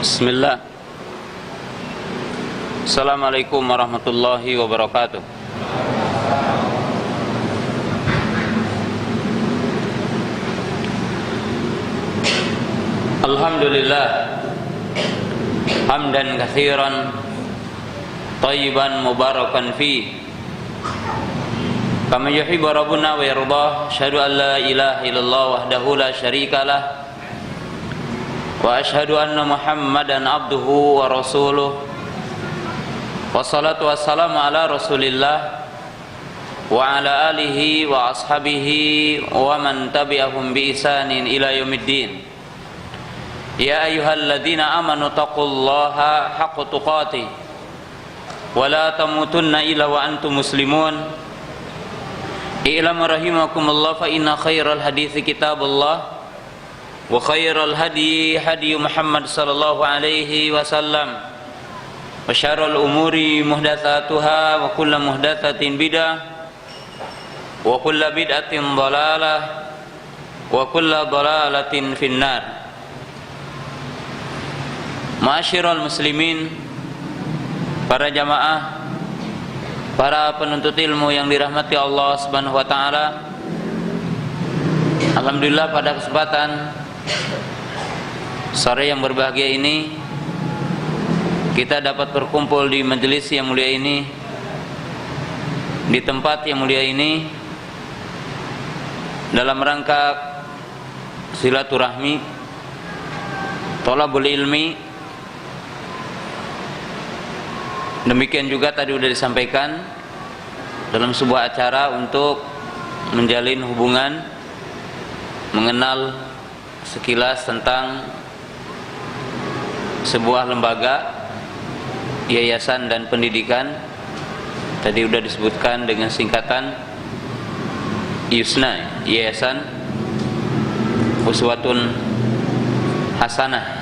Bismillah. Assalamualaikum warahmatullahi wabarakatuh. Alhamdulillah hamdan katsiran thayyiban mubarakan fi kama yuhibbu rabbuna wa yardah. Asyhadu an la ilaha illallah wahdahu la syarikalah wa asyhadu anna Muhammadan abduhu wa rasuluh. Wassalatu wassalamu ala Rasulillah wa ala alihi wa ashabihi wa man tabi'ahum bi ihsanin ila yaumiddin. Ya ayyuhalladzina amanu taqullaha haqqa tuqatih wa la tamutunna illa wa antum muslimun. I'lamu rahimakumullah fa inna khairal hadithi kitabullah wa khairal hadi hadi Muhammad sallallahu alaihi wasallam wa syarrul umuri muhdatsatuha wa kullu muhdatsatin bidah wa kullu bid'atin dhalalah wa kullu dhalalatin finnar. Ma'asyiral muslimin, para jamaah, para penuntut ilmu yang dirahmati Allah Subhanahu wa taala. Alhamdulillah pada kesempatan sore yang berbahagia ini kita dapat berkumpul di majelis yang mulia ini, di tempat yang mulia ini, dalam rangka silaturahmi, thalabul ilmi. Demikian juga tadi sudah disampaikan dalam sebuah acara untuk menjalin hubungan, mengenal sekilas tentang sebuah lembaga, yayasan dan pendidikan. Tadi sudah disebutkan dengan singkatan YUSNA, Yayasan Uswatun Hasanah.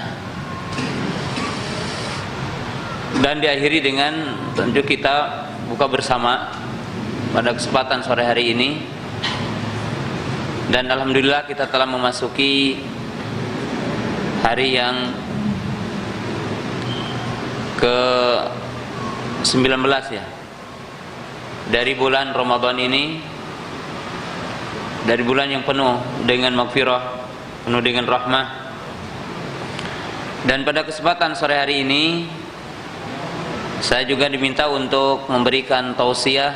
Dan diakhiri dengan tentu kita buka bersama pada kesempatan sore hari ini. Dan alhamdulillah kita telah memasuki hari yang ke-19 ya dari bulan Ramadan ini, dari bulan yang penuh dengan maghfirah, penuh dengan rahmah. Dan pada kesempatan sore hari ini saya juga diminta untuk memberikan tausiah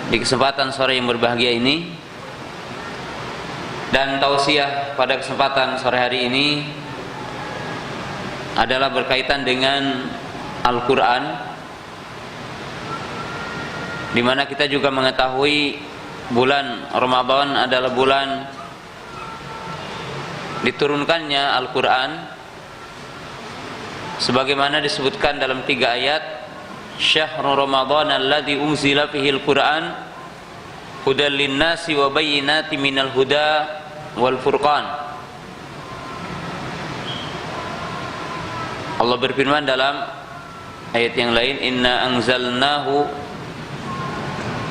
di kesempatan sore yang berbahagia ini. Dan tausiah pada kesempatan sore hari ini adalah berkaitan dengan Al-Quran, di mana kita juga mengetahui bulan Ramadan adalah bulan diturunkannya Al-Quran, sebagaimana disebutkan dalam 3 ayat, Syahrul Ramadan alladzi unzila fihil Quran hudal linnasi wa bayyinatin minal huda wal furqan. Allah berfirman dalam ayat yang lain, inna anzalnahu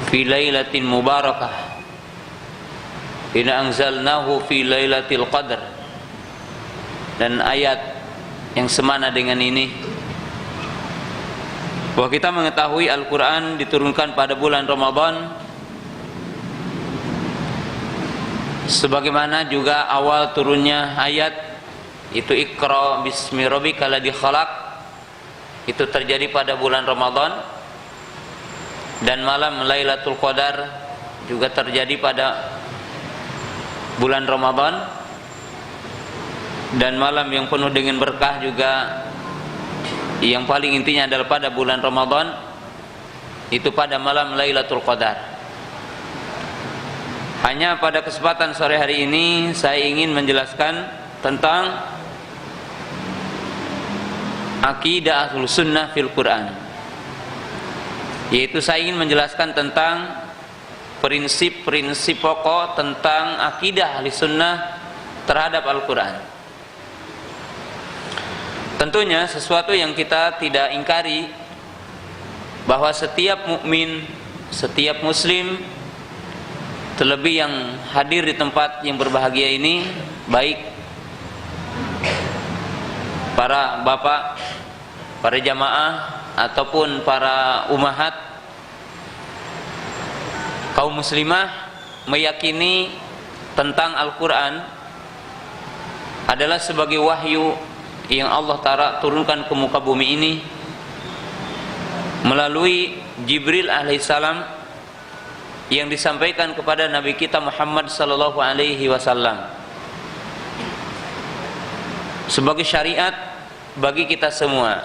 fi lailatin mubarakah, inna anzalnahu fi lailatul qadar. Dan ayat yang semana dengan ini, bahwa kita mengetahui Al-Quran diturunkan pada bulan Ramadan, sebagaimana juga awal turunnya ayat itu Iqra bismi rabbikal ladzi khalaq, itu terjadi pada bulan Ramadan. Dan malam Lailatul Qadar juga terjadi pada bulan Ramadan. Dan malam yang penuh dengan berkah juga, yang paling intinya adalah pada bulan Ramadan, itu pada malam Lailatul Qadar. Hanya pada kesempatan sore hari ini saya ingin menjelaskan tentang akidah Ahlus Sunnah fil Quran, yaitu saya ingin menjelaskan tentang prinsip-prinsip pokok tentang akidah Ahlus Sunnah terhadap Al-Quran. Tentunya sesuatu yang kita tidak ingkari, bahwa setiap mukmin, setiap muslim, terlebih yang hadir di tempat yang berbahagia ini, baik para bapak, para jamaah ataupun para ummahat, kaum muslimah meyakini tentang Al-Quran adalah sebagai wahyu yang Allah Ta'ala turunkan ke muka bumi ini melalui Jibril alaihissalam yang disampaikan kepada Nabi kita Muhammad sallallahu alaihi wasallam sebagai syariat bagi kita semua.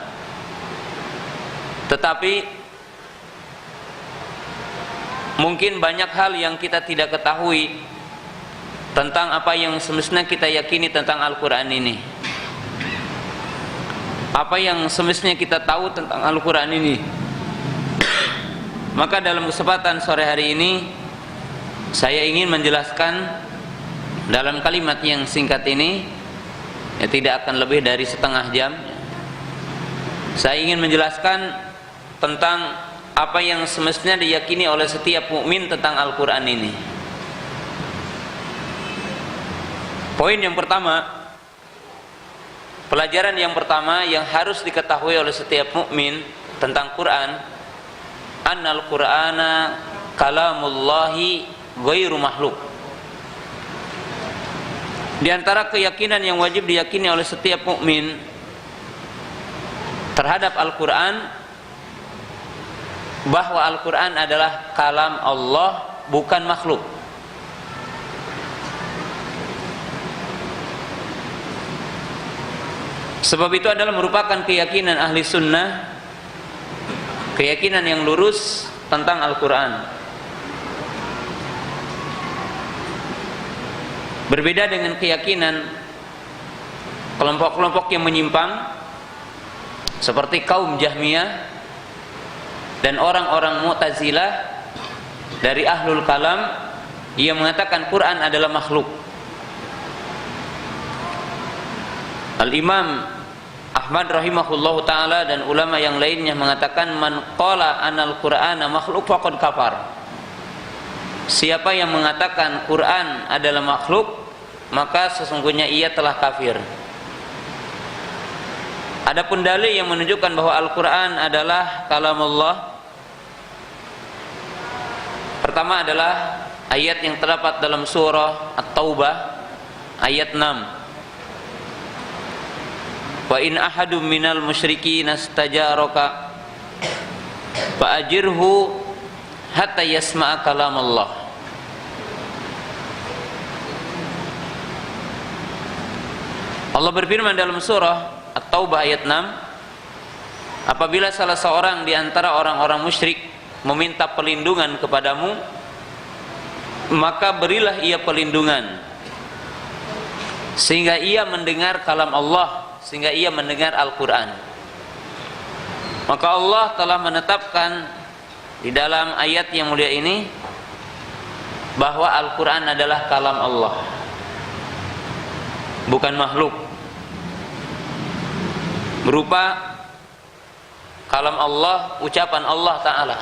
Tetapi mungkin banyak hal yang kita tidak ketahui tentang apa yang semestinya kita yakini tentang Al-Quran ini. Apa yang semestinya kita tahu tentang Al-Quran ini. Maka dalam kesempatan sore hari ini saya ingin menjelaskan dalam kalimat yang singkat ini, ya tidak akan lebih dari setengah jam. Saya ingin menjelaskan tentang apa yang semestinya diyakini oleh setiap mukmin tentang Al-Quran ini. Poin yang pertama, pelajaran yang pertama yang harus diketahui oleh setiap mukmin tentang Quran, annal Qur'ana kalamullahi ghairu makhluk. Di antara keyakinan yang wajib diyakini oleh setiap mukmin terhadap Al-Quran, bahwa Al-Quran adalah kalam Allah, bukan makhluk. Sebab itu adalah merupakan keyakinan ahli sunnah, keyakinan yang lurus tentang Al-Quran. Berbeda dengan keyakinan kelompok-kelompok yang menyimpang seperti kaum Jahmiyah dan orang-orang Mu'tazilah dari ahlul kalam yang mengatakan Quran adalah makhluk. Al-Imam Ahmad rahimahullahu ta'ala dan ulama yang lainnya mengatakan man qala anal Qur'ana makhluk faqad kafar. Siapa yang mengatakan Quran adalah makhluk, maka sesungguhnya ia telah kafir. Adapun dalil yang menunjukkan bahwa Al-Quran adalah kalamullah, pertama adalah ayat yang terdapat dalam surah At-Taubah ayat 6. Wa in ahadum minal musyrikin istajaraka fa ajirhu hatta yasma'a kalamullah. Allah berfirman dalam surah At-Taubah ayat 6, apabila salah seorang di antara orang-orang musyrik meminta perlindungan kepadamu, maka berilah ia perlindungan sehingga ia mendengar kalam Allah, sehingga ia mendengar Al-Quran. Maka Allah telah menetapkan di dalam ayat yang mulia ini bahwa Al-Quran adalah kalam Allah, bukan makhluk, berupa kalam Allah, ucapan Allah Ta'ala.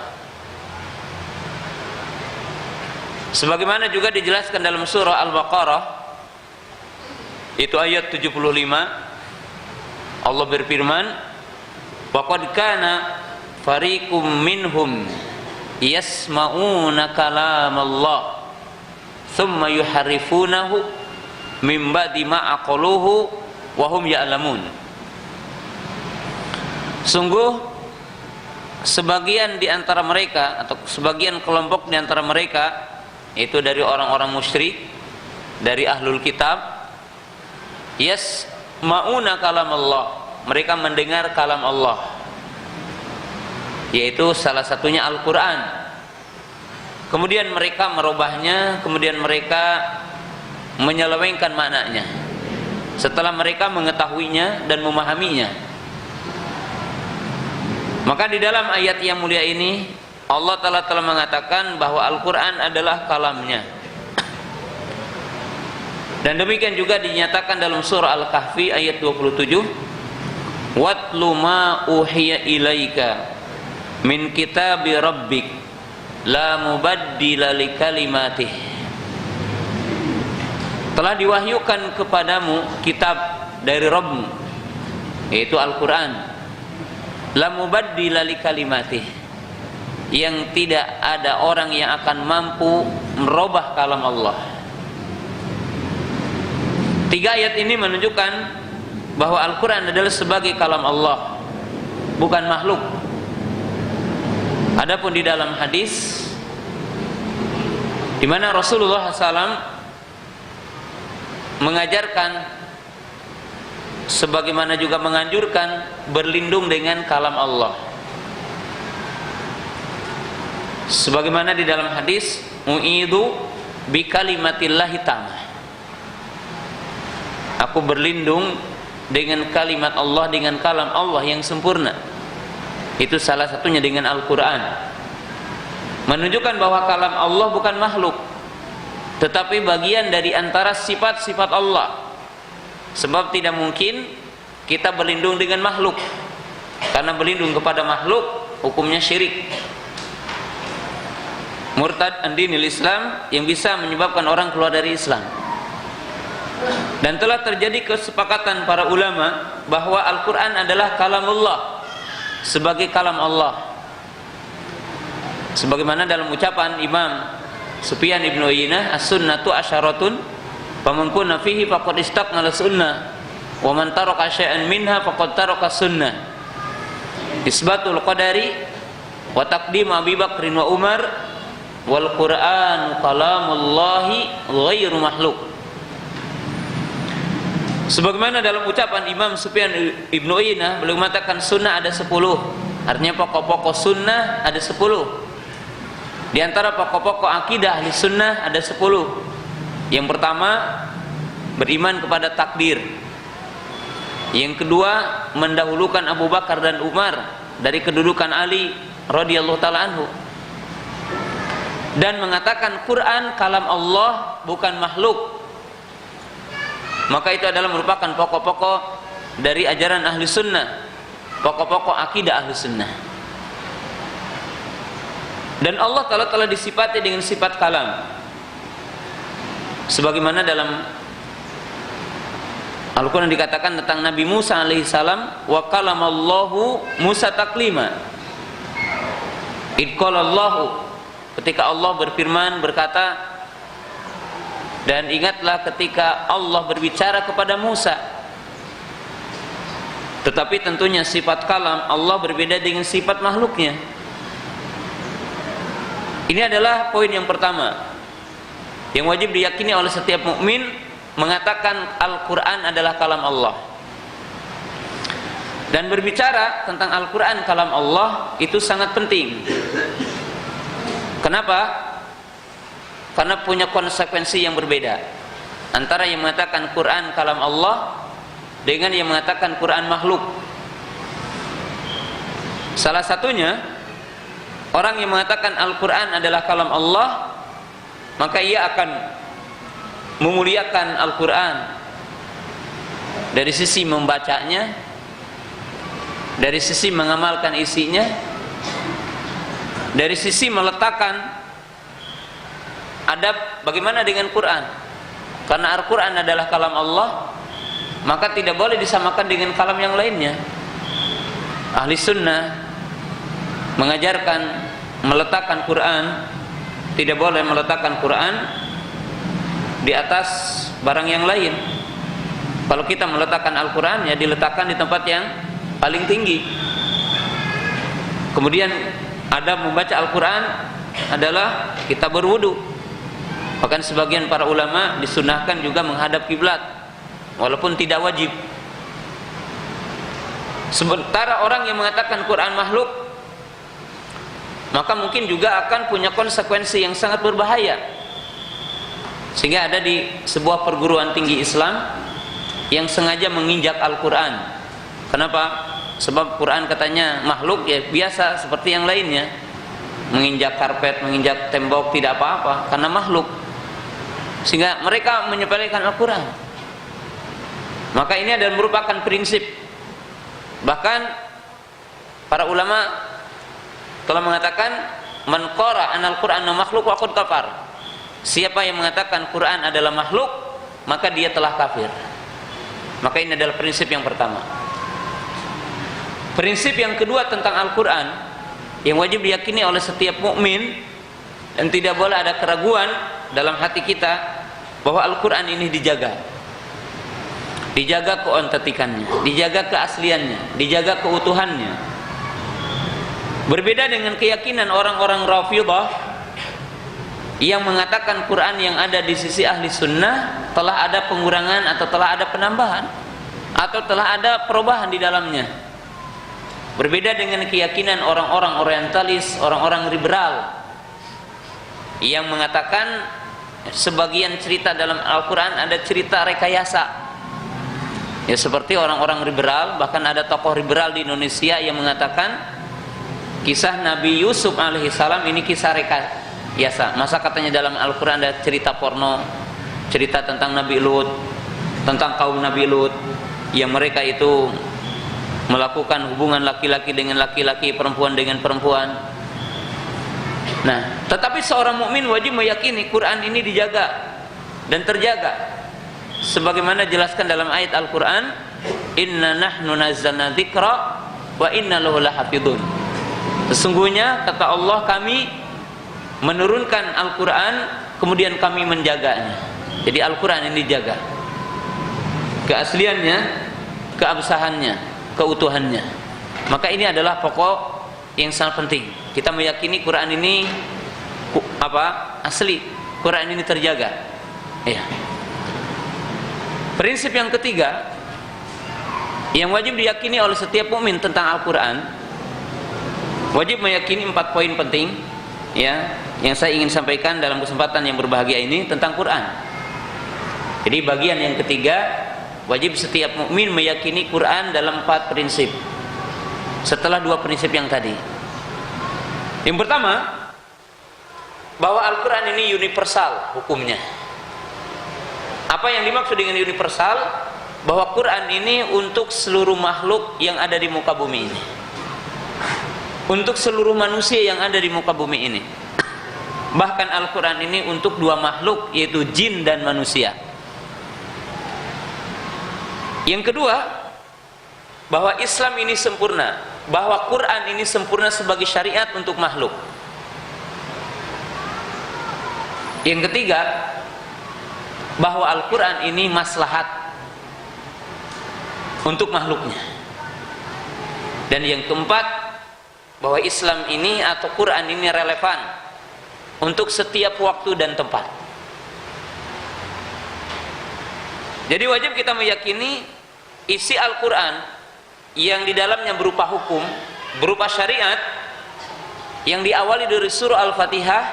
Sebagaimana juga dijelaskan dalam surah Al-Baqarah, itu ayat 75, Allah berfirman, waqad kana fariqum minhum yasma'una kalamallah thumma yuharrifunahu min ba'di ma aqaluhu wa hum ya'lamun. Sungguh sebagian di antara mereka atau sebagian kelompok di antara mereka, itu dari orang-orang musyrik, dari ahlul kitab, yasma'una kalam Allah, mereka mendengar kalam Allah, yaitu salah satunya Al-Quran. Kemudian mereka merubahnya, kemudian mereka menyelewengkan maknanya setelah mereka mengetahuinya dan memahaminya. Maka di dalam ayat yang mulia ini Allah telah mengatakan bahwa Al-Quran adalah kalamnya. Dan demikian juga dinyatakan dalam surah Al-Kahfi ayat 27, watlu ma uhiya ilaika min kitabi rabbik la mubaddila li kalimatih. Telah diwahyukan kepadamu kitab dari Rabbmu, yaitu Al-Quran. La mubaddila li kalimatih, yang tidak ada orang yang akan mampu merubah kalam Allah. 3 ayat ini menunjukkan bahwa Al-Quran adalah sebagai kalam Allah, bukan makhluk. Adapun di dalam hadis di mana Rasulullah SAW mengajarkan sebagaimana juga menganjurkan berlindung dengan kalam Allah. Sebagaimana di dalam hadis, mu'idu bi kalimatillahi tamah, aku berlindung dengan kalimat Allah, dengan kalam Allah yang sempurna. Itu salah satunya dengan Al-Quran, menunjukkan bahwa kalam Allah bukan makhluk, tetapi bagian dari antara sifat-sifat Allah. Sebab tidak mungkin kita berlindung dengan makhluk, karena berlindung kepada makhluk hukumnya syirik, murtad an dinil Islam, yang bisa menyebabkan orang keluar dari Islam. Dan telah terjadi kesepakatan para ulama bahwa Al-Quran adalah kalamullah, sebagai kalam Allah. Sebagaimana dalam ucapan Imam Sufyan ibn Uyainah, as-sunnatu asyaratun faman kunna fihi faqad istaqnala sunnah wa man taraka syai'an minha faqad taraka sunnah. Isbatul qadari wa taqdim Abi Bakrin wa Umar wal Qur'an kalamullahi ghairu makhluk. Sebagaimana dalam ucapan Imam Sufyan ibn Uyainah, beliau mengatakan sunnah ada 10. Artinya pokok-pokok sunnah ada 10. Di antara pokok-pokok akidah ahli sunnah ada 10. Yang pertama, beriman kepada takdir. Yang kedua, mendahulukan Abu Bakar dan Umar dari kedudukan Ali radhiyallahu taala anhu, dan mengatakan Quran kalam Allah, bukan makhluk. Maka itu adalah merupakan pokok-pokok dari ajaran ahli sunnah, pokok-pokok akidah ahli sunnah. Dan Allah Ta'ala telah disifati dengan sifat kalam, sebagaimana dalam Al-Quran dikatakan tentang Nabi Musa alaihissalam, wa kalamallahu Musa taklima. Id qalallahu, ketika Allah berfirman, berkata, dan ingatlah ketika Allah berbicara kepada Musa. Tetapi tentunya sifat kalam Allah berbeda dengan sifat makhluknya. Ini adalah poin yang pertama yang wajib diyakini oleh setiap mukmin, mengatakan Al-Quran adalah kalam Allah. Dan berbicara tentang Al-Quran kalam Allah itu sangat penting. Kenapa? Karena punya konsekuensi yang berbeda antara yang mengatakan Quran kalam Allah dengan yang mengatakan Quran makhluk. Salah satunya, orang yang mengatakan Al-Quran adalah kalam Allah, maka ia akan memuliakan Al-Quran dari sisi membacanya, dari sisi mengamalkan isinya, dari sisi meletakkan adab bagaimana dengan Quran. Karena Al-Quran adalah kalam Allah, maka tidak boleh disamakan dengan kalam yang lainnya. Ahli sunnah mengajarkan meletakkan Quran, tidak boleh meletakkan Quran di atas barang yang lain. Kalau kita meletakkan Al-Quran, ya diletakkan di tempat yang paling tinggi. Kemudian adab membaca Al-Quran adalah kita berwudu. Bahkan sebagian para ulama disunahkan juga menghadap kiblat, walaupun tidak wajib. Sementara orang yang mengatakan Quran makhluk, maka mungkin juga akan punya konsekuensi yang sangat berbahaya. Sehingga ada di sebuah perguruan tinggi Islam yang sengaja menginjak Al-Quran. Kenapa? Sebab Quran katanya makhluk, ya biasa seperti yang lainnya. Menginjak karpet, menginjak tembok tidak apa-apa, karena makhluk. Sehingga mereka menyepelekan Al-Quran. Maka ini adalah merupakan prinsip. Bahkan para ulama telah mengatakan man qara anal Qur'an makhluk wa qad kafar. Siapa yang mengatakan Quran adalah makhluk, maka dia telah kafir. Maka ini adalah prinsip yang pertama. Prinsip yang kedua tentang Al-Quran yang wajib diyakini oleh setiap mukmin dan tidak boleh ada keraguan dalam hati kita bahwa Al-Quran ini dijaga keautentikannya, dijaga keasliannya, dijaga keutuhannya. Berbeda dengan keyakinan orang-orang Rafidhah yang mengatakan Quran yang ada di sisi ahli sunnah telah ada pengurangan atau telah ada penambahan atau telah ada perubahan di dalamnya. Berbeda dengan keyakinan orang-orang orientalis, orang-orang liberal yang mengatakan sebagian cerita dalam Al-Quran ada cerita rekayasa. Ya, seperti orang-orang liberal, bahkan ada tokoh liberal di Indonesia yang mengatakan kisah Nabi Yusuf alaihissalam ini kisah rekayasa. Masa katanya dalam Al-Quran ada cerita porno, cerita tentang Nabi Lut, tentang kaum Nabi Lut yang mereka itu melakukan hubungan laki-laki dengan laki-laki, perempuan dengan perempuan. Nah, tetapi seorang mukmin wajib meyakini Quran ini dijaga dan terjaga. Sebagaimana jelaskan dalam ayat Al-Quran, Inna nahnu nazzalna dzikra wa inna lahu lahafidun. Sesungguhnya kata Allah, kami menurunkan Al-Quran kemudian kami menjaganya. Jadi Al-Quran ini dijaga, keasliannya, keabsahannya, keutuhannya. Maka ini adalah pokok yang sangat penting. Kita meyakini Quran ini asli, Quran ini terjaga. Ya. Prinsip yang ketiga yang wajib diyakini oleh setiap mukmin tentang Al-Quran, wajib meyakini 4 poin penting, ya, yang saya ingin sampaikan dalam kesempatan yang berbahagia ini tentang Quran. Jadi bagian yang ketiga, wajib setiap mukmin meyakini Quran dalam 4 prinsip. Setelah 2 prinsip yang tadi. Yang pertama, bahwa Al-Quran ini universal hukumnya. Apa yang dimaksud dengan universal? Bahwa Quran ini untuk seluruh makhluk yang ada di muka bumi ini, untuk seluruh manusia yang ada di muka bumi ini. Bahkan Al-Quran ini untuk 2 makhluk, yaitu jin dan manusia. Yang kedua, bahwa Islam ini sempurna, bahwa Quran ini sempurna sebagai syariat untuk makhluk. Yang ketiga, bahwa Al-Quran ini maslahat untuk makhluknya. Dan yang keempat, bahwa Islam ini atau Quran ini relevan untuk setiap waktu dan tempat. Jadi wajib kita meyakini isi Al-Quran yang di dalamnya berupa hukum, berupa syariat, yang diawali dari surah Al-Fatihah,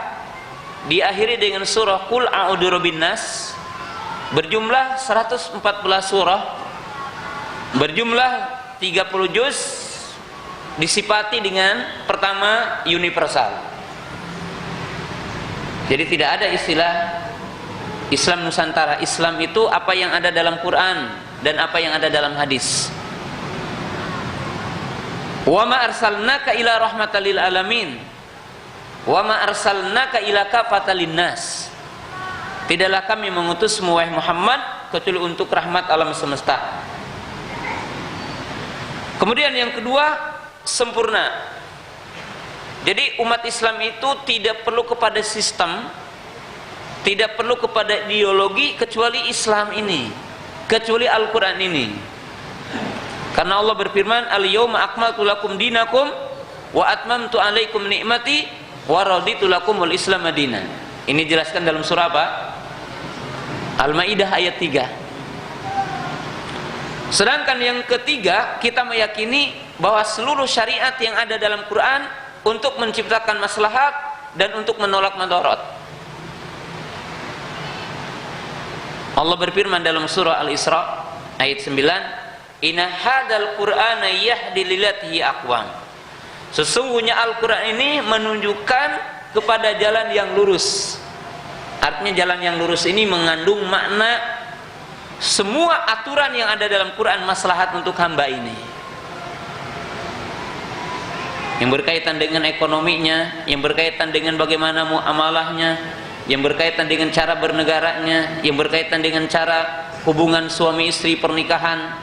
diakhiri dengan surah Qul a'udzu birabbin nas, berjumlah 114 surah, berjumlah 30 juz, disifati dengan pertama universal. Jadi tidak ada istilah Islam Nusantara. Islam itu apa yang ada dalam Quran dan apa yang ada dalam hadis. Wa ma arsalnaka ila rahmatan lil alamin wa ma arsalnaka ila kafatan linnas. Tidaklah kami mengutusmu wahai Muhammad kecuali untuk rahmat alam semesta. Kemudian yang kedua, sempurna. Jadi umat Islam itu tidak perlu kepada sistem, tidak perlu kepada ideologi kecuali Islam ini, kecuali Al-Quran ini. Karena Allah berfirman, al-yawma akmaltu lakum dinakum wa atmamtu alaikum ni'mati wa raditu lakumul Islam madinan. Ini dijelaskan dalam surah apa? Al-Maidah ayat 3. Sedangkan yang ketiga, kita meyakini bahwa seluruh syariat yang ada dalam Quran untuk menciptakan maslahat dan untuk menolak madarat. Allah berfirman dalam surah Al-Isra ayat 9, inna hadal qur'ana yahdi lillatihi aqwam. Sesungguhnya Al-Quran ini menunjukkan kepada jalan yang lurus. Artinya jalan yang lurus ini mengandung makna semua aturan yang ada dalam Quran maslahat untuk hamba ini, yang berkaitan dengan ekonominya, yang berkaitan dengan bagaimana muamalahnya, yang berkaitan dengan cara bernegaranya, yang berkaitan dengan cara hubungan suami istri pernikahan,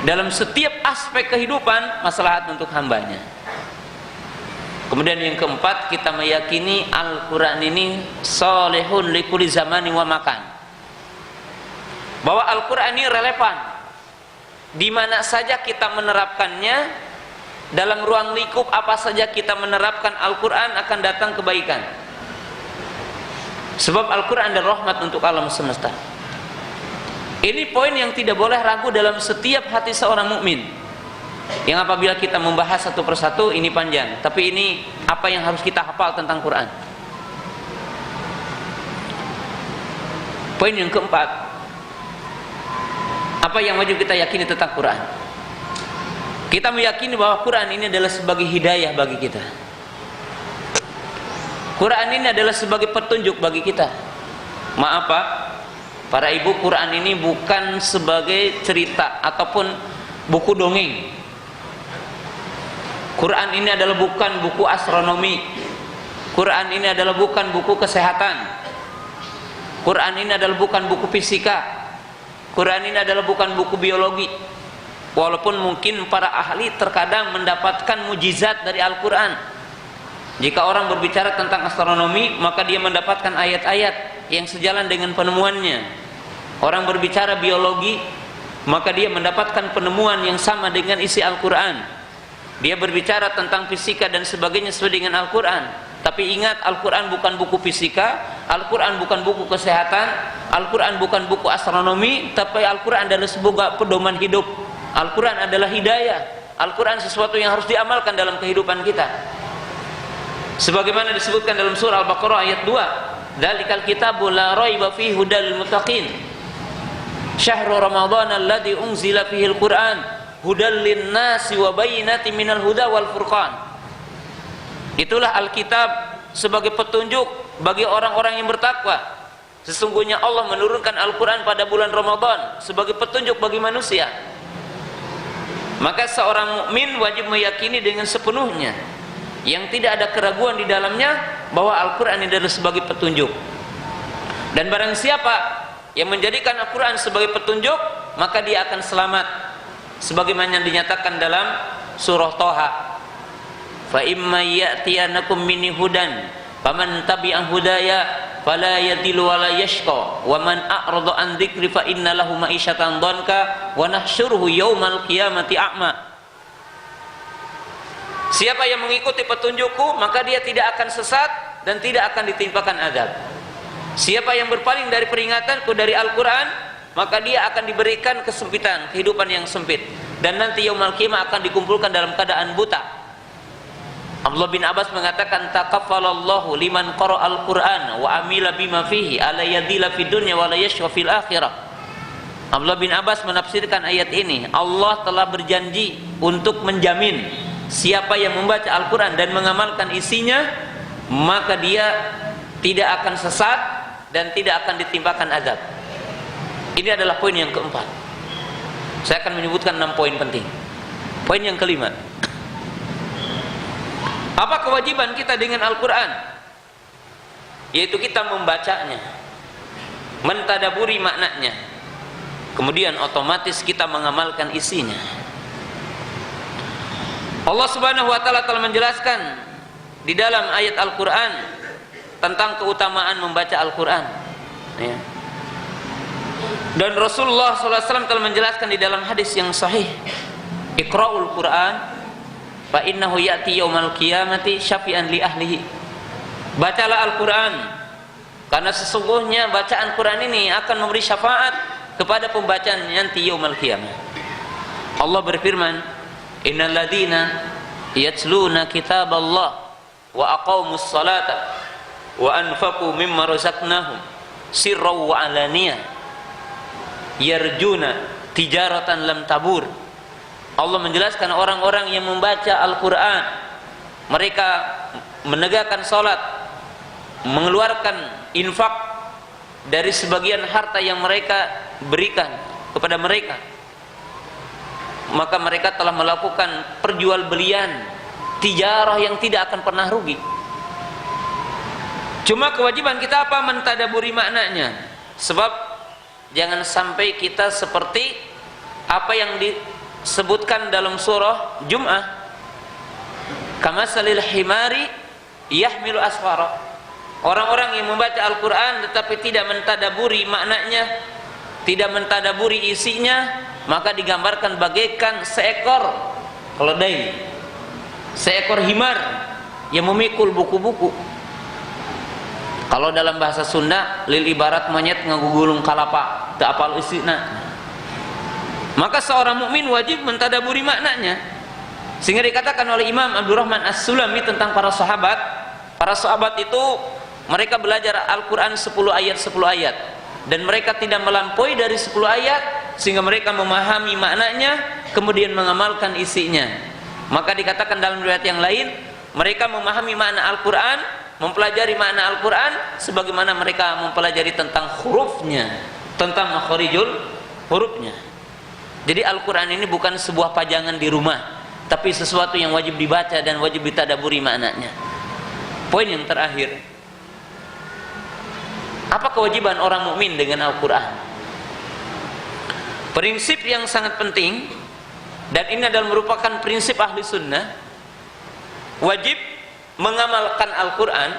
dalam setiap aspek kehidupan maslahat untuk hambanya. Kemudian yang keempat, kita meyakini Al-Quran ini salihun likulli zamani wa makan, bahwa Al-Quran ini relevan di mana saja kita menerapkannya, dalam ruang lingkup apa saja kita menerapkan Al-Quran akan datang kebaikan. Sebab Al-Quran adalah rahmat untuk alam semesta. Ini poin yang tidak boleh ragu dalam setiap hati seorang mukmin. Yang apabila kita membahas satu persatu ini panjang, tapi ini apa yang harus kita hafal tentang Quran. Poin yang keempat, apa yang wajib kita yakini tentang Quran? Kita meyakini bahwa Quran ini adalah sebagai hidayah bagi kita. Quran ini adalah sebagai petunjuk bagi kita. Maaf Pak, para ibu, Quran ini bukan sebagai cerita ataupun buku dongeng. Quran ini adalah bukan buku astronomi. Quran ini adalah bukan buku kesehatan. Quran ini adalah bukan buku fisika. Quran ini adalah bukan buku biologi. Walaupun mungkin para ahli terkadang mendapatkan mujizat dari Al-Quran. Jika orang berbicara tentang astronomi, maka dia mendapatkan ayat-ayat yang sejalan dengan penemuannya. Orang berbicara biologi, maka dia mendapatkan penemuan yang sama dengan isi Al-Quran. Dia berbicara tentang fisika dan sebagainya sesuai dengan Al-Quran. Tapi ingat, Al-Quran bukan buku fisika, Al-Quran bukan buku kesehatan, Al-Quran bukan buku astronomi, tapi Al-Quran adalah sebuah pedoman hidup. Al-Quran adalah hidayah. Al-Quran sesuatu yang harus diamalkan dalam kehidupan kita. Sebagaimana disebutkan dalam surah Al-Baqarah ayat 2, "Dzalikal kitabu la raiba fihi hudal lil muttaqin. Syahrul Ramadhan alladzi unzila fihi al-Qur'an hudal lin-nasi wa bayyinatin minal huda wal furqan." Itulah Alkitab sebagai petunjuk bagi orang-orang yang bertakwa. Sesungguhnya Allah menurunkan Al-Quran pada bulan Ramadan sebagai petunjuk bagi manusia. Maka seorang mukmin wajib meyakini dengan sepenuhnya, yang tidak ada keraguan di dalamnya, bahwa Al-Quran ini adalah sebagai petunjuk. Dan barang siapa yang menjadikan Al-Quran sebagai petunjuk, maka dia akan selamat. Sebagaimana yang dinyatakan dalam surah Thaha, "Fa imma ya'tiyanakum minni hudan faman tabi'a hudaya fala yadhillu wa la yashqa wa man a'rada an dzikri fa inna lahu ma'isyatan dhanka wa nahsyuruhu yaumal qiyamati a'ma." Siapa yang mengikuti petunjukku, maka dia tidak akan sesat dan tidak akan ditimpakan azab. Siapa yang berpaling dari peringatanku, dari Al-Quran, maka dia akan diberikan kesempitan, kehidupan yang sempit, dan nanti yaumul qiyamah akan dikumpulkan dalam keadaan buta. Abdullah bin Abbas mengatakan, "Takaffalallahu liman qara'al Qur'an wa amila bima fihi ala yadhila fid dunya wa la yashqa fil akhirah." Abdullah bin Abbas menafsirkan ayat ini, Allah telah berjanji untuk menjamin siapa yang membaca Al-Quran dan mengamalkan isinya, maka dia tidak akan sesat dan tidak akan ditimpakan azab. Ini adalah poin yang keempat. Saya akan menyebutkan 6 poin penting. Poin yang kelima, apa kewajiban kita dengan Al-Quran? Yaitu kita membacanya, mentadaburi maknanya, kemudian otomatis kita mengamalkan isinya. Allah Subhanahu wa taala telah menjelaskan di dalam ayat Al-Quran tentang keutamaan membaca Al-Quran, ya. Dan Rasulullah SAW telah menjelaskan di dalam hadis yang sahih, "Iqra'ul Quran fa innahu ya'ti yaumal qiyamati syafi'an li ahlihi." Bacalah Al-Quran, karena sesungguhnya bacaan Quran ini akan memberi syafaat kepada pembacaan nanti yaumal qiyamah. Allah berfirman, "Innal ladzina yatluna kitaballah wa aqamus salata wa anfaqu mimma razaqnahum sirran wa alaniyah yarjuna tijaratan lam tabur." Allah menjelaskan orang-orang yang membaca Al-Quran, mereka menegakkan salat, mengeluarkan infak dari sebagian harta yang mereka berikan kepada mereka, maka mereka telah melakukan perjualbelian tijarah yang tidak akan pernah rugi. Cuma kewajiban kita apa? Mentadaburi maknanya. Sebab jangan sampai kita seperti apa yang sebutkan dalam surah Jum'ah, kamasalil himari yahmilu asfara. Orang-orang yang membaca Al-Quran tetapi tidak mentadaburi maknanya, tidak mentadaburi isinya, maka digambarkan bagaikan seekor keledai, seekor himar yang memikul buku-buku. Kalau dalam bahasa Sunda, lil ibarat monyet ngagugulung kalapa teu apal isina. Maka seorang mukmin wajib mentadaburi maknanya. Sehingga dikatakan oleh Imam Abdurrahman As-Sulami tentang para sahabat. Para sahabat itu mereka belajar Al-Quran 10 ayat 10 ayat, dan mereka tidak melampaui dari 10 ayat, sehingga mereka memahami maknanya kemudian mengamalkan isinya. Maka dikatakan dalam riwayat yang lain, mereka memahami makna Al-Quran, mempelajari makna Al-Quran sebagaimana mereka mempelajari tentang hurufnya, tentang makharijul hurufnya. Jadi Al-Quran ini bukan sebuah pajangan di rumah, tapi sesuatu yang wajib dibaca dan wajib ditadaburi maknanya. Poin yang terakhir, apa kewajiban orang mukmin dengan Al-Quran? Prinsip yang sangat penting, dan ini adalah merupakan prinsip ahli sunnah, wajib mengamalkan Al-Quran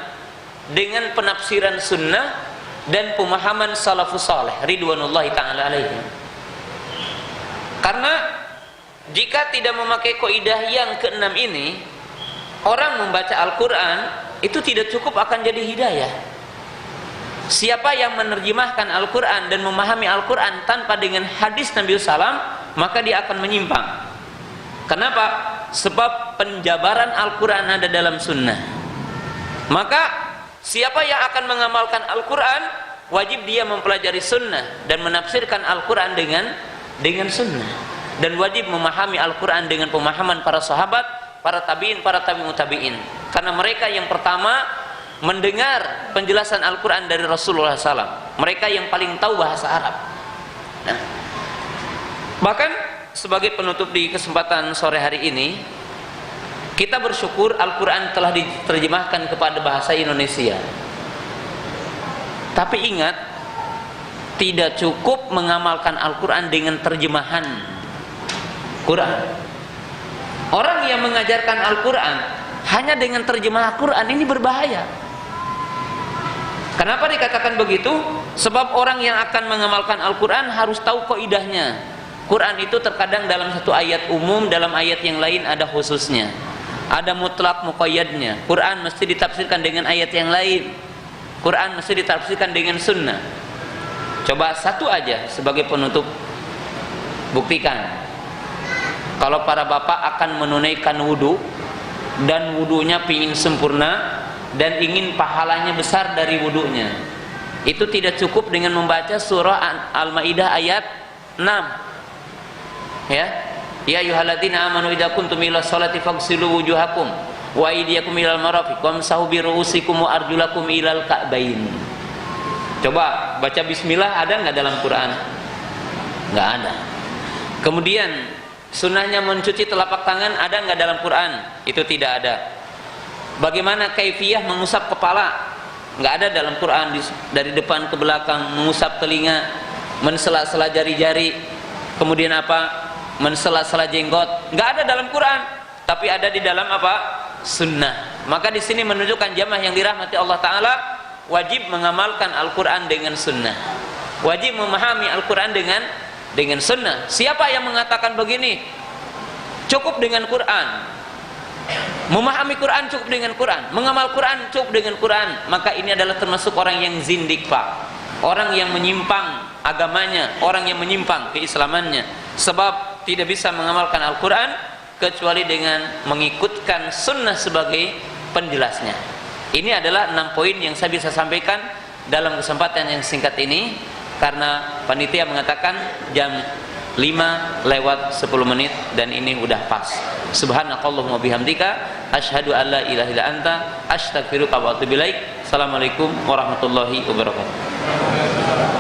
dengan penafsiran sunnah dan pemahaman salafus saleh ridwanullahi ta'ala alaihim. Karena jika tidak memakai kaidah yang keenam ini, orang membaca Al-Quran itu tidak cukup akan jadi hidayah. Siapa yang menerjemahkan Al-Quran dan memahami Al-Quran tanpa dengan hadis Nabi SAW, maka dia akan menyimpang. Kenapa? Sebab penjabaran Al-Quran ada dalam sunnah. Maka siapa yang akan mengamalkan Al-Quran, wajib dia mempelajari sunnah dan menafsirkan Al-Quran dengan sunnah, dan wajib memahami Al-Quran dengan pemahaman para sahabat, para tabi'in, para tabi'ut tabi'in. Karena mereka yang pertama mendengar penjelasan Al-Quran dari Rasulullah SAW. Mereka yang paling tahu bahasa Arab. Nah, bahkan sebagai penutup di kesempatan sore hari ini, kita bersyukur Al-Quran telah diterjemahkan kepada bahasa Indonesia. Tapi ingat, tidak cukup mengamalkan Al-Quran dengan terjemahan Quran. Orang yang mengajarkan Al-Quran hanya dengan terjemah Al-Quran ini berbahaya. Kenapa dikatakan begitu? Sebab orang yang akan mengamalkan Al-Quran harus tahu kaidahnya. Quran itu terkadang dalam satu ayat umum, dalam ayat yang lain ada khususnya, ada mutlak muqayyadnya. Quran mesti ditafsirkan dengan ayat yang lain, Quran mesti ditafsirkan dengan sunnah. Coba satu aja sebagai penutup, buktikan. Kalau para bapak akan menunaikan wudu, dan wudunya ingin sempurna dan ingin pahalanya besar dari wudunya, itu tidak cukup dengan membaca surah Al-Maidah ayat 6. Ya ayyuhalladzina amanu idza kuntum ila sholati faghsilu wujuhakum wa aydiyakum ilal marafiq wamsahu bi ru'usikum wa arjulakum ilal ka'bain. Coba baca bismillah ada enggak dalam Quran? Enggak ada. Kemudian sunnahnya mencuci telapak tangan ada enggak dalam Quran? Itu tidak ada. Bagaimana kaifiyah mengusap kepala? Enggak ada dalam Quran. Dari depan ke belakang, mengusap telinga, mensela-sela jari-jari, kemudian apa? Mensela-sela jenggot. Enggak ada dalam Quran, tapi ada di dalam apa? Sunnah. Maka di sini menunjukkan jamaah yang dirahmati Allah Ta'ala, wajib mengamalkan Al-Quran dengan sunnah, wajib memahami Al-Quran dengan sunnah. Siapa yang mengatakan begini, cukup dengan Quran, memahami Quran cukup dengan Quran, mengamal Quran cukup dengan Quran, maka ini adalah termasuk orang yang zindik, Pak. Orang yang menyimpang agamanya, orang yang menyimpang keislamannya. Sebab tidak bisa mengamalkan Al-Quran kecuali dengan mengikutkan sunnah sebagai penjelasnya. Ini adalah 6 poin yang saya bisa sampaikan dalam kesempatan yang singkat ini, karena panitia mengatakan jam 5:10 dan ini udah pas. Subhanakallahumma bihamdika asyhadu an la ilaha illa anta astaghfiruka wa atubu ilaik. Assalamualaikum warahmatullahi wabarakatuh.